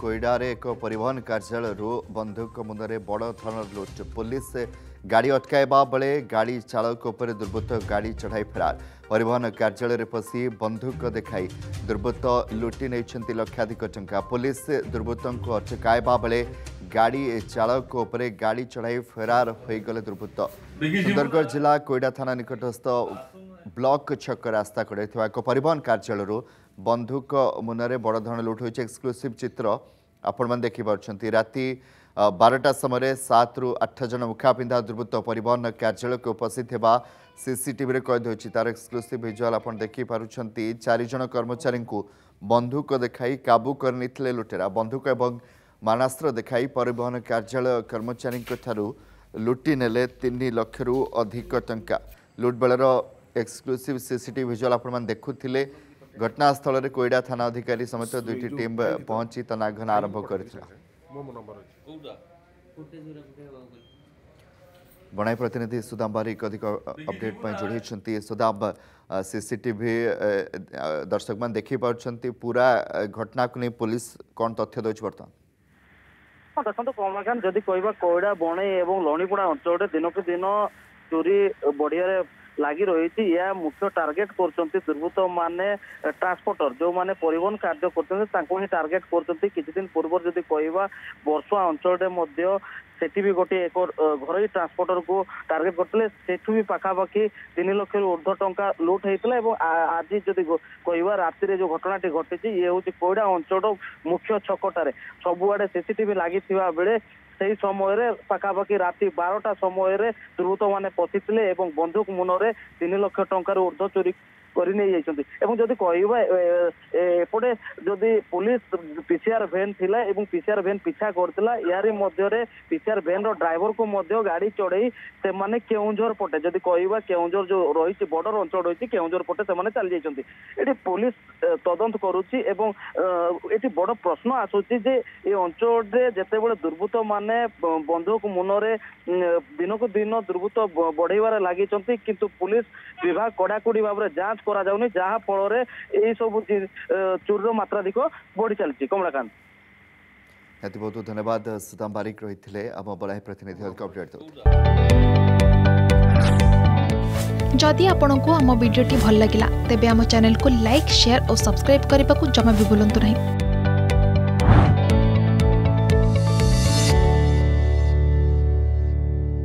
कोईडार एक परिवहन कार्यालय बंधुक मुंदे बड़ धरण लुट पुलिस गाड़ी अटकाइबा बेले गाड़ी चालक उपर दुर्बृत्त गाड़ी चढ़ाई फेरार परिवहन कार्यालय पशि बंधुक देखाई दुर्बृत्त लुटि नहीं लक्षाधिक टंका पुलिस दुर्बृत्त को अटकाइबा बेले गाड़ी चालक उपर गाड़ी चढ़ाई फेरार हो गले दुर्बृत्त सुंदरगढ़ जिला कोईडा थाना निकटस्थ ब्लॉक छक रास्ता कड़े एक परिवहन कार्यालय बंधुक मुनरे बड़ धरण लुट हो एक्सक्लूसिव चित्र आपण मैंने देखिपुं राति 12टा समय 7 ରୁ 8 जन मुखा पिंधा दुर्बृत्त परिवहन कार्यालय को उपस्थित होगा सीसीटीवी कैद होती तार एक्सक्लूसिव विजुआल आप देखिपुं 4 जन कर्मचारी को बंधुक देखाई काबू कर लुटेरा बंधुक एवं मानास्त्र देखाई परिवहन कार्यालय कर्मचारी लुटि नेले 3 लाख रु अधिक टंका लुट बेलर एक्सक्लूसिव सीसीटीवी विजुआल आप देखुले घटनास्थल में कोईडा थाना अधिकारी समेत 2टी टीम पहुंची तनाघना आरंभ कर बणाई प्रतिनिधि सुदाम बारिक अधिक अपडेट जोड़ी सुदाम सीसीटीवी दर्शक मान देखी पार्टी पूरा घटना को नहीं पुलिस कौन तथ्य दौर बर्तमान देखो कमलाकांत जदि कह कोईडा बणई और लणीपड़ा अंचल दिन को दिन चोरी बढ़िया लगी रही या मुख्य टार्गेट कर दुर्बृत्त माने ट्रांसपोर्टर जो माने परिवहन कार्य कर टार्गेट कर किसी दिन पूर्व जदि कह बरसुआ अंचल सेठी भी गोटे एक घर ट्रांसपोर्टर को टार्गेट करते सेठू भी पाखापाखि 3 लाख ऊर्ध्व टंका लुट होता है आज जदि कह राति जो घटना घटी ये हूँ कोईडा अंचल मुख्य छकटारे सबुआड़े सीसीटीवी लगी बेले से समय पाखापाखि राति 12टा समय दुर्बृत्त मैंने पशिले बंधुक मुनरे 3 लाख टंकार ऊर्ध्व चोरी जदि कहपटे जदि पुलिस पीसीआर भैन थिला पीसीआर भैन पीछा करथिला यारी मध्य पीसीआर भैन रो ड्राइवर को मध्य गाड़ी चढ़ई से माने केउंझर पटे जदि कहबा केउंझर जो रही बॉर्डर अंचल रही केउंझर पटे से माने चली जाइछन्ती एटी पुलिस तदंत करूची एवं एटी बड़ प्रश्न आसुची जे ए अंचल रे जते बेले दुर्बृत्त माने बंधुक मुनरे दिन को दिन दुर्बृत्त बढ़ेबार लागिछन्ती किंतु पुलिस विभाग कड़ाकड़ी भाव में जांच करा जाउनी जहाँ फल सब चोर मात्राधिक बढ़ी चलती कमलाकांत बहुत बहुत धन्यवाद सुदाम बारिक रही आम बलाई प्रतिनिधि अपडेट जदि आपंक आम भिडी भल लगा तेब आम चैनल को लाइक शेयर और सब्सक्राइब करने को जमा भी भूलु नहीं।